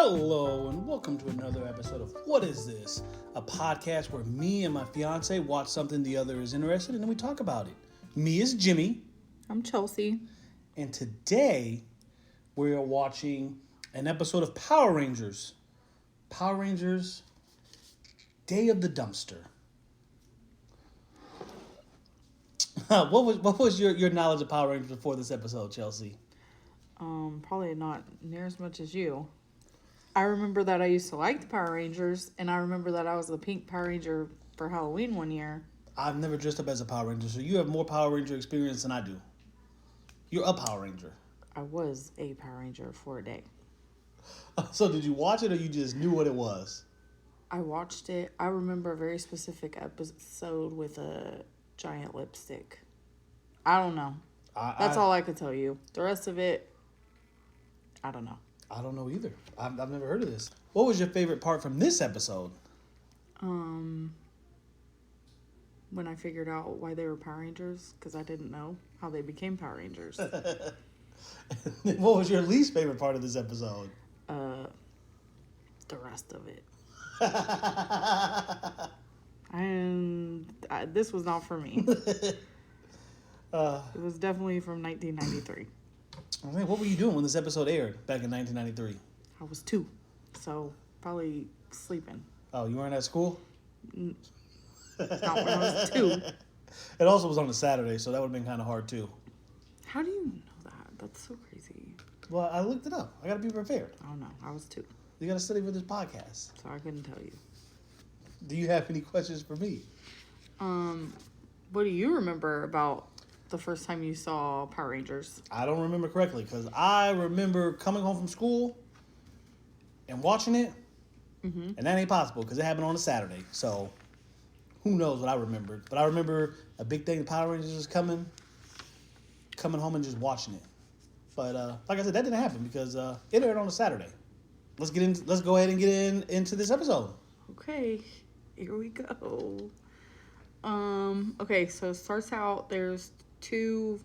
Hello, and welcome to another episode of What Is This? A podcast where me and my fiance watch something the other is interested in and then we talk about it. Me is Jimmy. I'm Chelsea. And today we are watching an episode of Power Rangers. Power Rangers Day of the Dumpster. What was your knowledge of Power Rangers before this episode, Chelsea? Probably not near as much as you. I remember that I used to like the Power Rangers, and I remember that I was the pink Power Ranger for Halloween one year. I've never dressed up as a Power Ranger, so you have more Power Ranger experience than I do. You're a Power Ranger. I was a Power Ranger for a day. So did you watch it or you just knew what it was? I watched it. I remember a very specific episode with a giant lipstick. I don't know. That's all I could tell you. The rest of it, I don't know. I don't know either. I've never heard of this. What was your favorite part from this episode? When I figured out why they were Power Rangers, because I didn't know how they became Power Rangers. What was your least favorite part of this episode? The rest of it. This was not for me. It was definitely from 1993. I mean, what were you doing when this episode aired back in 1993? I was 2, so probably sleeping. Oh, you weren't at school? Not when I was 2. It also was on a Saturday, so that would have been kind of hard too. How do you know that? That's so crazy. Well, I looked it up. I got to be prepared. I don't know. I was 2. You got to study for this podcast. So I couldn't tell you. Do you have any questions for me? What do you remember about the first time you saw Power Rangers? I don't remember correctly because I remember coming home from school and watching it, and that ain't possible because it happened on a Saturday. So who knows what I remembered? But I remember a big thing. The Power Rangers was coming home and just watching it. But like I said, that didn't happen because it aired on a Saturday. Let's go ahead and get into this episode. Okay, here we go. Okay, so it starts out, there's 2,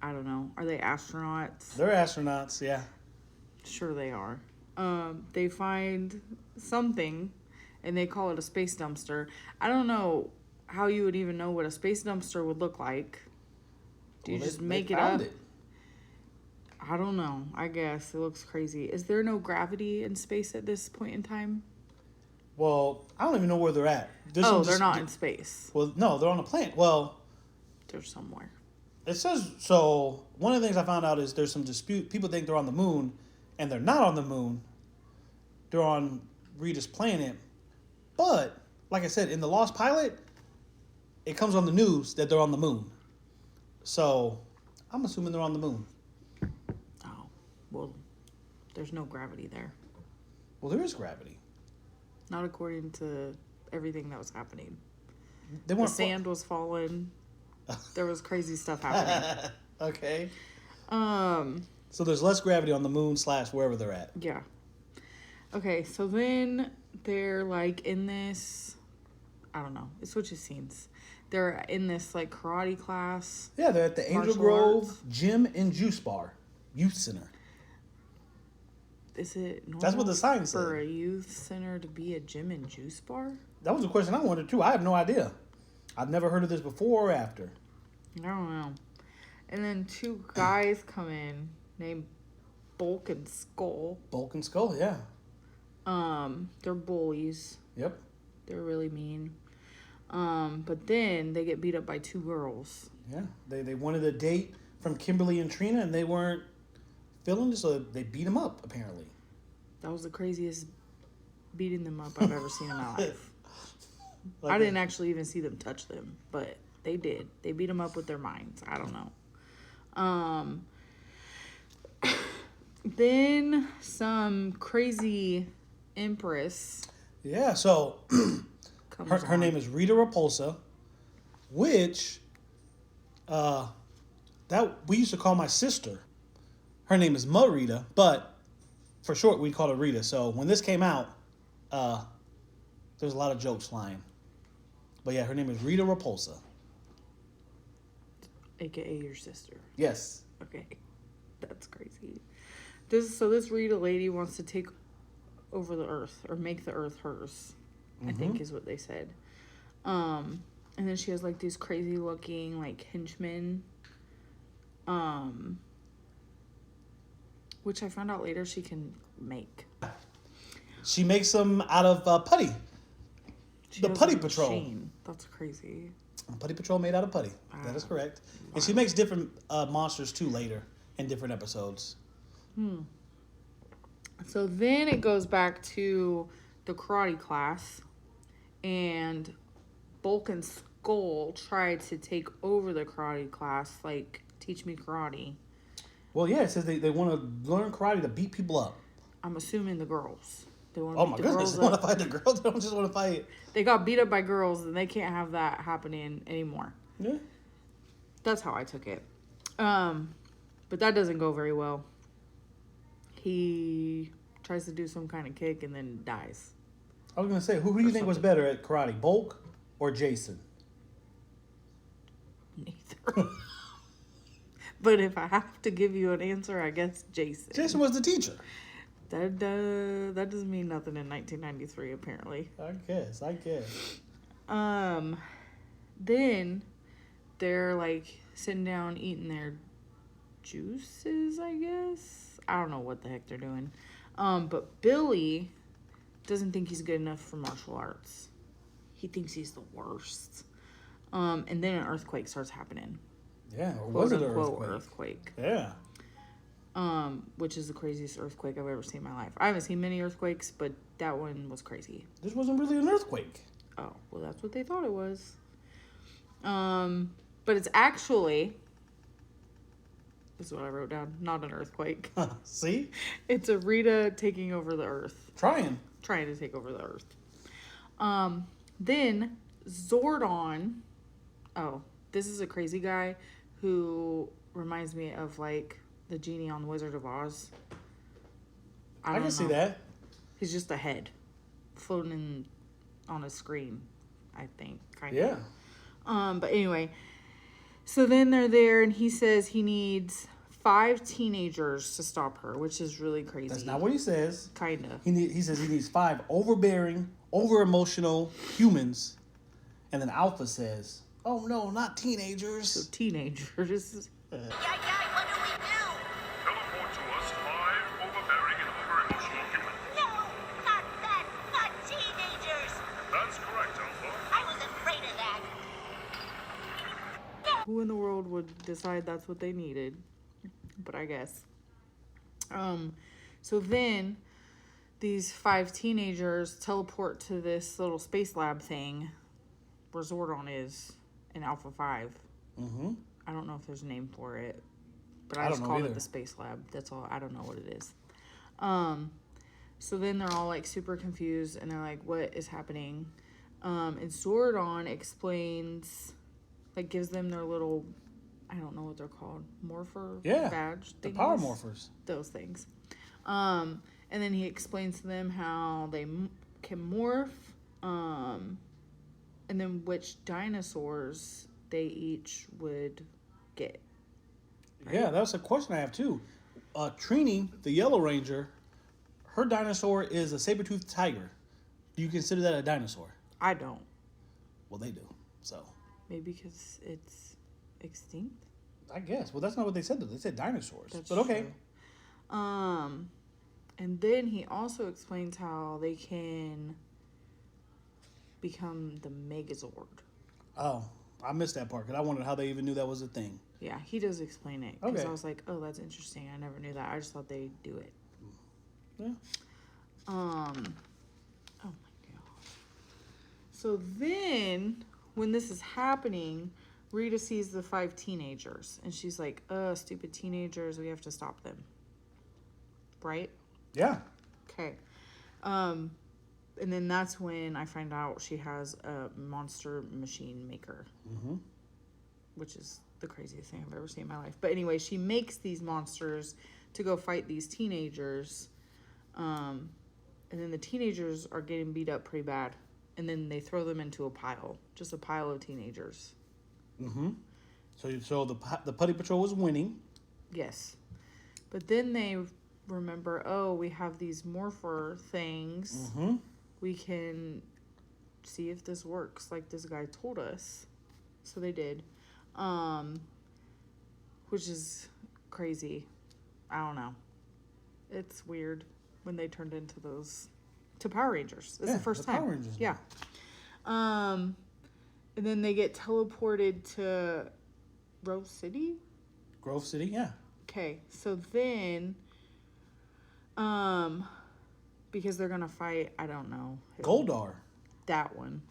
I don't know, are they astronauts? They're astronauts, yeah. Sure they are. They find something, and they call it a space dumpster. I don't know how you would even know what a space dumpster would look like. Do you just make it up? I don't know. I guess it looks crazy. Is there no gravity in space at this point in time? Well, I don't even know where they're at. They're not in space. Well, no, they're on a planet. Well, they're somewhere. It says, so one of the things I found out is there's some dispute. People think they're on the moon, and they're not on the moon. They're on Rita's planet. But, like I said, in the Lost Pilot, it comes on the news that they're on the moon. So, I'm assuming they're on the moon. Oh, well, there's no gravity there. Well, there is gravity. Not according to everything that was happening. The sand was falling. There was crazy stuff happening. Okay. So there's less gravity on the moon / wherever they're at. Yeah. Okay, so then they're like in this, I don't know, it switches scenes. They're in this like karate class. Yeah, they're at the Angel Grove Gym and Juice Bar, Youth Center. Is it normal That's what the sign said. For a youth center to be a gym and juice bar? That was a question I wondered too. I have no idea. I've never heard of this before or after. I don't know. And then 2 guys come in named Bulk and Skull. Bulk and Skull, yeah. They're bullies. Yep. They're really mean. But then they get beat up by 2 girls. Yeah. They wanted a date from Kimberly and Trina, and they weren't feeling it, so they beat them up, apparently. That was the craziest beating them up I've ever seen in my life. I didn't actually even see them touch them, but they did. They beat them up with their minds. I don't know. Then some crazy empress. Yeah, so her name is Rita Repulsa, which that we used to call my sister. Her name is Rita, but for short we call her Rita. So when this came out, there's a lot of jokes flying. But yeah, her name is Rita Repulsa. AKA your sister. Yes. Okay. That's crazy. This Rita lady wants to take over the earth or make the earth hers. I think is what they said. And then she has like these crazy looking like henchmen. Which I found out later she can make. She makes them out of putty. The Putty Patrol. Machine. That's crazy. Putty Patrol made out of putty. That is correct. And she makes different monsters too later in different episodes. So then it goes back to the karate class, and Bulk and Skull tried to take over the karate class, like teach me karate. Well, yeah, it says they want to learn karate to beat people up. I'm assuming the girls. They want Oh my goodness, they want to fight the girls. They don't just want to fight. They got beat up by girls, and they can't have that happening anymore. Yeah. That's how I took it. But that doesn't go very well. He tries to do some kind of kick and then dies. I was going to say, who do you think was better at karate, Bulk or Jason? Neither. But if I have to give you an answer, I guess Jason. Jason was the teacher. That doesn't mean nothing in 1993, apparently. I guess. Then they're like sitting down eating their juices, I guess. I don't know what the heck they're doing. But Billy doesn't think he's good enough for martial arts. He thinks he's the worst. And then an earthquake starts happening. Yeah, or was it an earthquake? Yeah. Which is the craziest earthquake I've ever seen in my life. I haven't seen many earthquakes, but that one was crazy. This wasn't really an earthquake. Oh, well, that's what they thought it was. But it's actually, this is what I wrote down, not an earthquake. See? It's a Rita taking over the earth. Trying to take over the earth. Then Zordon, this is a crazy guy who reminds me of like the genie on the Wizard of Oz. I can see that. He's just a head floating on a screen, I think. Kind of. But anyway, so then they're there, and he says he needs 5 teenagers to stop her, which is really crazy. That's not what he says. Kinda. He says he needs 5 overbearing, over-emotional humans, and then Alpha says, "Oh no, not teenagers." So teenagers. What do we do? Teleport to us 5 overbearing and over-emotional humans. No, not that. Not teenagers. That's correct, Alpha. I was afraid of that. Who in the world would decide that's what they needed? But I guess. So then these 5 teenagers teleport to this little space lab thing where Zordon is in Alpha 5. Mm-hmm. I don't know if there's a name for it, but I just called it the space lab. That's all. I don't know what it is. So then they're all like super confused, and they're like, "What is happening?" And Zordon explains, like, gives them their little, I don't know what they're called, morpher badge. The power morphers. Those things. And then he explains to them how they can morph, and then which dinosaurs they each would get. Right? Yeah, that's a question I have too. Trini, the Yellow Ranger, her dinosaur is a saber-toothed tiger. Do you consider that a dinosaur? I don't. Well, they do. So maybe because it's extinct. I guess. Well, that's not what they said though. They said dinosaurs. That's but okay. True. And then he also explains how they can become the Megazord. Oh, I missed that part because I wondered how they even knew that was a thing. Yeah, he does explain it. Because Okay. I was like, oh, that's interesting. I never knew that. I just thought they'd do it. Yeah. Oh my God. So then, when this is happening, Rita sees the 5 teenagers. And she's like, stupid teenagers. We have to stop them. Right? Yeah. Okay. And then that's when I find out she has a monster machine maker. Mm-hmm. Which is the craziest thing I've ever seen in my life. But anyway, she makes these monsters to go fight these teenagers. And then the teenagers are getting beat up pretty bad. And then they throw them into a pile. Just a pile of teenagers. Mm-hmm. So the Putty Patrol was winning. Yes. But then they remember, oh, we have these morpher things. Mm-hmm. We can see if this works like this guy told us. So they did. Which is crazy. I don't know. It's weird when they turned into those to Power Rangers. It's the first time. Power Rangers. Yeah. And then they get teleported to Rose City. Grove City, yeah. Okay, so then, because they're gonna fight, I don't know. Goldar. That one.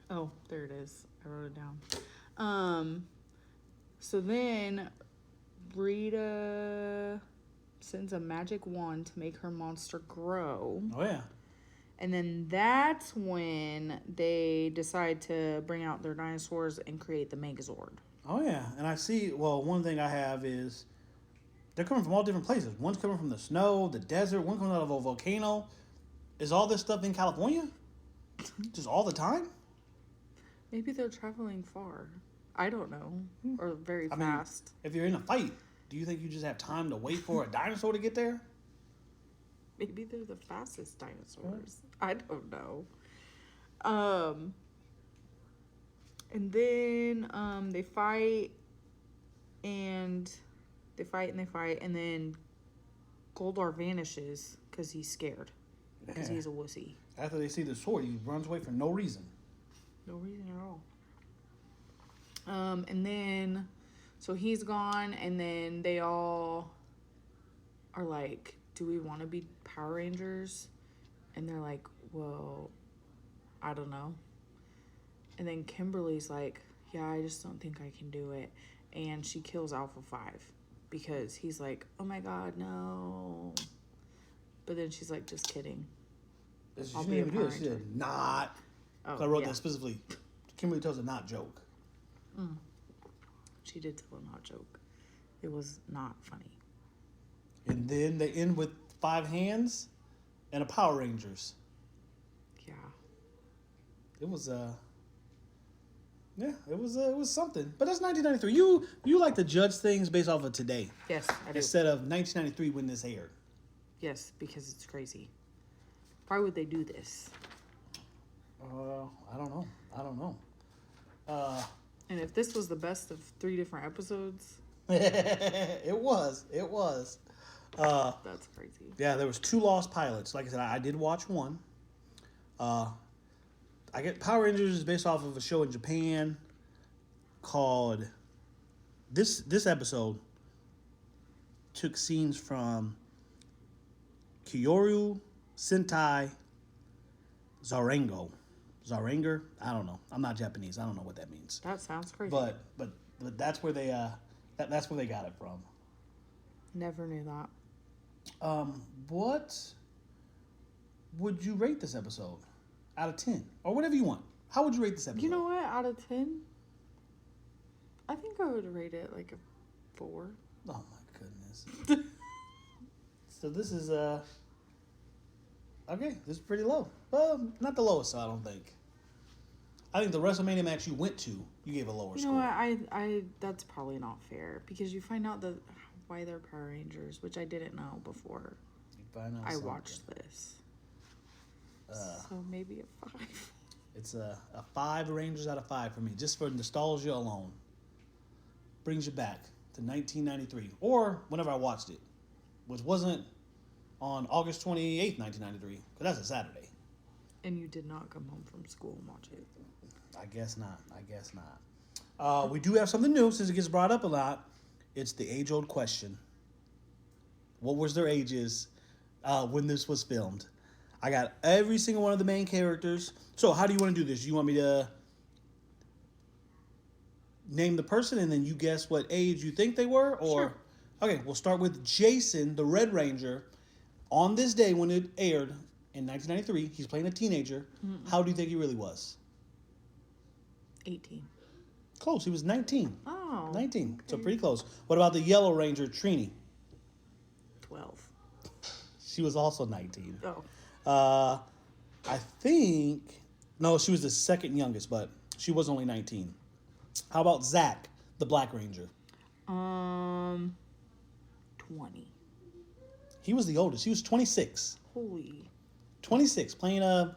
Oh, there it is. I wrote it down. So then Rita sends a magic wand to make her monster grow. Oh, yeah. And then that's when they decide to bring out their dinosaurs and create the Megazord. Oh, yeah. And I see, well, one thing I have is they're coming from all different places. One's coming from the snow, the desert, one coming out of a volcano. Is all this stuff in California? Just all the time? Maybe they're traveling far. I don't know. Or very I mean, fast. if you're in a fight, do you think you just have time to wait for a dinosaur to get there? Maybe they're the fastest dinosaurs. I don't know. And then they fight and they fight and they fight, and then Goldar vanishes because he's scared. Because Yeah. he's a wussy. After they see the sword, he runs away for no reason. No reason at all. And then, so he's gone, and then they all are like, do we want to be Power Rangers? And they're like, well, I don't know. And then Kimberly's like, yeah, I just don't think I can do it. And she kills Alpha 5 because he's like, oh my God, no. But then she's like, just kidding. I'll She be a didn't even do Power it. She Ranger. did not. Oh, I wrote yeah. that specifically. Kimberly tells a not joke. She did tell a not joke. It was not funny. And then they end with 5 hands and a Power Rangers. Yeah. It was yeah, it was something. But that's 1993. You like to judge things based off of today Yes, I do. instead of 1993 when this aired. Yes, because it's crazy. Why would they do this? I don't know. And if this was the best of 3 different episodes, It was. that's crazy. Yeah, there was 2 lost pilots. Like I said, I did watch one. I get Power Rangers is based off of a show in Japan called this episode took scenes from Kyoru Sentai Zarango. Zaranger? I don't know. I'm not Japanese. I don't know what that means. That sounds crazy. But that's where they that's where they got it from. Never knew that. What would you rate this episode out of 10 or whatever you want? How would you rate this episode? You know what? Out of 10, I think I would rate it like a 4. Oh my goodness. So this is okay. This is pretty low. Well, not the lowest, I don't think. I think the WrestleMania match you went to, you gave a lower You score. know what? I that's probably not fair because you find out why they're Power Rangers, which I didn't know before You find out I something. watched this. So maybe a 5. It's a 5 Rangers out of 5 for me, just for nostalgia alone. Brings you back to 1993, or whenever I watched it, which wasn't on August 28th, 1993, because that's a Saturday. And you did not come home from school and watch it. I guess not. We do have something new since it gets brought up a lot. It's the age-old question. What was their ages when this was filmed? I got every single one of the main characters. So how do you want to do this? You want me to name the person and then you guess what age you think they were? Or Sure. Okay, we'll start with Jason, the Red Ranger. On this day when it aired in 1993, he's playing a teenager. How do you think he really was? 18. Close. He was 19. Oh. 19. So okay. pretty close. What about the Yellow Ranger, Trini? 12. She was also 19. Oh. I think... No, she was the second youngest, but she was only 19. How about Zach, the Black Ranger? 20. He was the oldest. He was 26. Holy. 26, playing I'm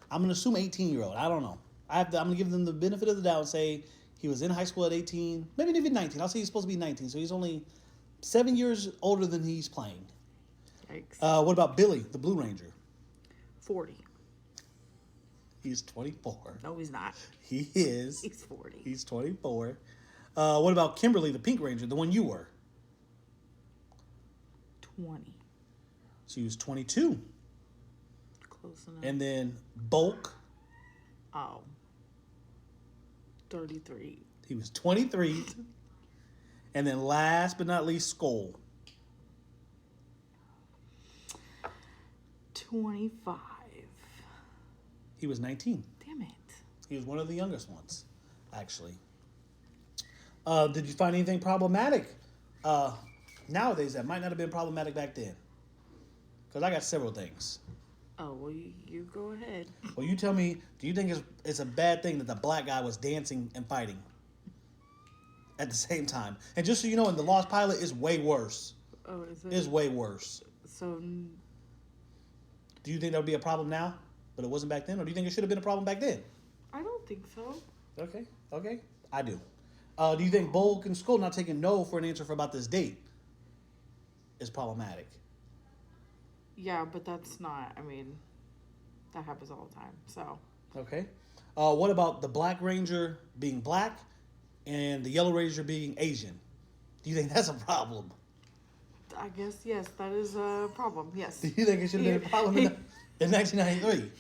going to assume 18-year-old. I don't know. I'm going to give them the benefit of the doubt and say he was in high school at 18, maybe even 19. I'll say he's supposed to be 19, so he's only 7 years older than he's playing. Yikes. What about Billy, the Blue Ranger? 40. He's 24. No, he's not. He is. He's 40. He's 24. What about Kimberly, the Pink Ranger, the one you were? 20. She was 22. Close enough. And then Bulk, Oh. 33. he was 23. And then last but not least, Skull. 25. He was 19. Damn it. He was one of the youngest ones, actually. Did you find anything problematic nowadays that might not have been problematic back then? Because I got several things. Oh, well, you go ahead. Well, you tell me, do you think it's a bad thing that the black guy was dancing and fighting at the same time? And just so you know, in The Lost Pilot, it's way worse. Oh, is it? It's way worse. So, Do you think that would be a problem now, but it wasn't back then? Or do you think it should have been a problem back then? I don't think so. Okay. I do. Do you think Bulk and Skull not taking no for an answer for about this date is problematic? Yeah, but that's not, I mean, that happens all the time, so. Okay. What about the Black Ranger being black and the Yellow Ranger being Asian? Do you think that's a problem? I guess, yes, that is a problem, yes. Do you think it should have been a problem in 1993?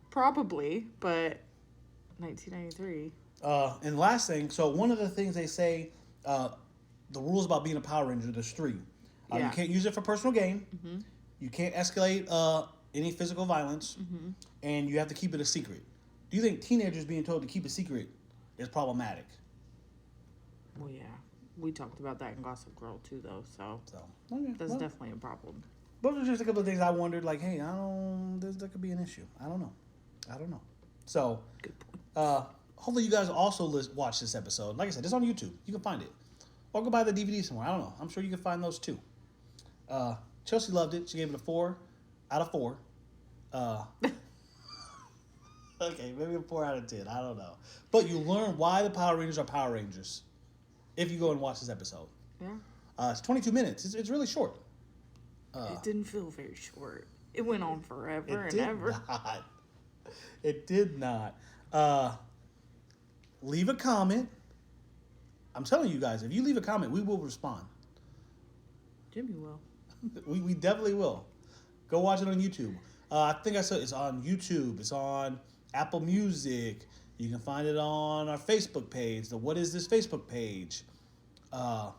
Probably, but 1993. And last thing, so one of the things they say, the rules about being a Power Ranger, there's three. Yeah. You can't use it for personal gain. Mm-hmm. You can't escalate any physical violence. Mm-hmm. And you have to keep it a secret. Do you think teenagers being told to keep a secret is problematic? Well, yeah. We talked about that in Gossip Girl, too, though, so Okay, that's definitely a problem. Those are just a couple of things I wondered, like, hey, that could be an issue. I don't know. So, Good point. hopefully you guys also watch this episode. Like I said, it's on YouTube. You can find it. Or go buy the DVD somewhere. I don't know. I'm sure you can find those too. Chelsea loved it. She gave it a 4 out of 4. Okay, maybe a 4 out of 10. I don't know. But you learn why the Power Rangers are Power Rangers if you go and watch this episode. Yeah. It's 22 minutes. It's really short. It didn't feel very short. It went on forever and did ever. Not. It did not. Leave a comment. I'm telling you guys, if you leave a comment, we will respond. Jimmy will. We definitely will. Go watch it on YouTube. I think I said it's on YouTube. It's on Apple Music. You can find it on our Facebook page, the What Is This Facebook page. It's on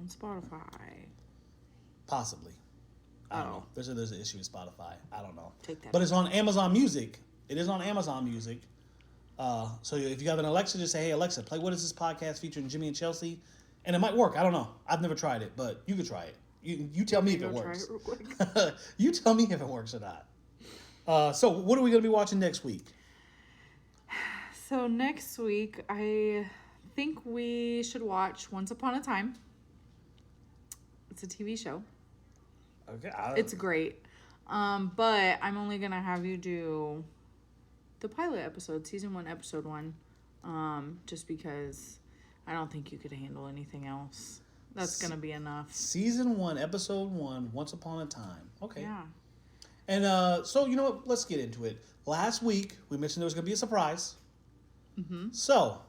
Spotify. Possibly. I don't Oh. know. There's an issue with Spotify. I don't know. Take that But it's on Amazon Music. It is on Amazon Music. So if you have an Alexa, just say, hey, Alexa, play What Is This podcast featuring Jimmy and Chelsea. And it might work. I don't know. I've never tried it, but you could try it. You tell me if it Go works. try it real quick. You tell me if it works or not. So what are we going to be watching next week? So next week, I think we should watch Once Upon a Time. It's a TV show. Okay. It's great. But I'm only going to have you do the pilot episode, season 1, episode 1. Just because I don't think you could handle anything else. That's going to be enough. Season 1, episode 1, Once Upon a Time. Okay. Yeah. And so, you know what? Let's get into it. Last week, we mentioned there was going to be a surprise. Mm-hmm. So,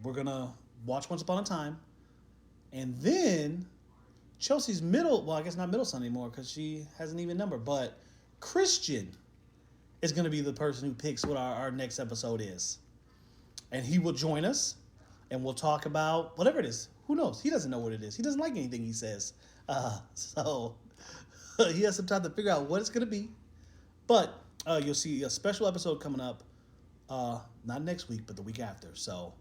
we're going to watch Once Upon a Time. And then, Chelsea's well, I guess not middle son anymore because she has an even number. But Christian is going to be the person who picks what our next episode is. And he will join us. And we'll talk about whatever it is. Who knows? He doesn't know what it is. He doesn't like anything he says. So he has some time to figure out what it's going to be. But you'll see a special episode coming up. Not next week, but the week after. So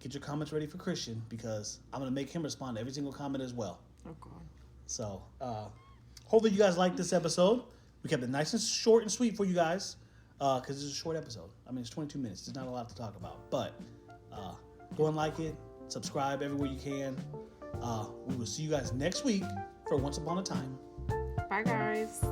get your comments ready for Christian because I'm going to make him respond to every single comment as well. Oh, God. So hopefully you guys like this episode. We kept it nice and short and sweet for you guys because it's a short episode. I mean, it's 22 minutes. There's not a lot to talk about. But go and like it. Subscribe everywhere you can. We will see you guys next week for Once Upon a Time. Bye, guys.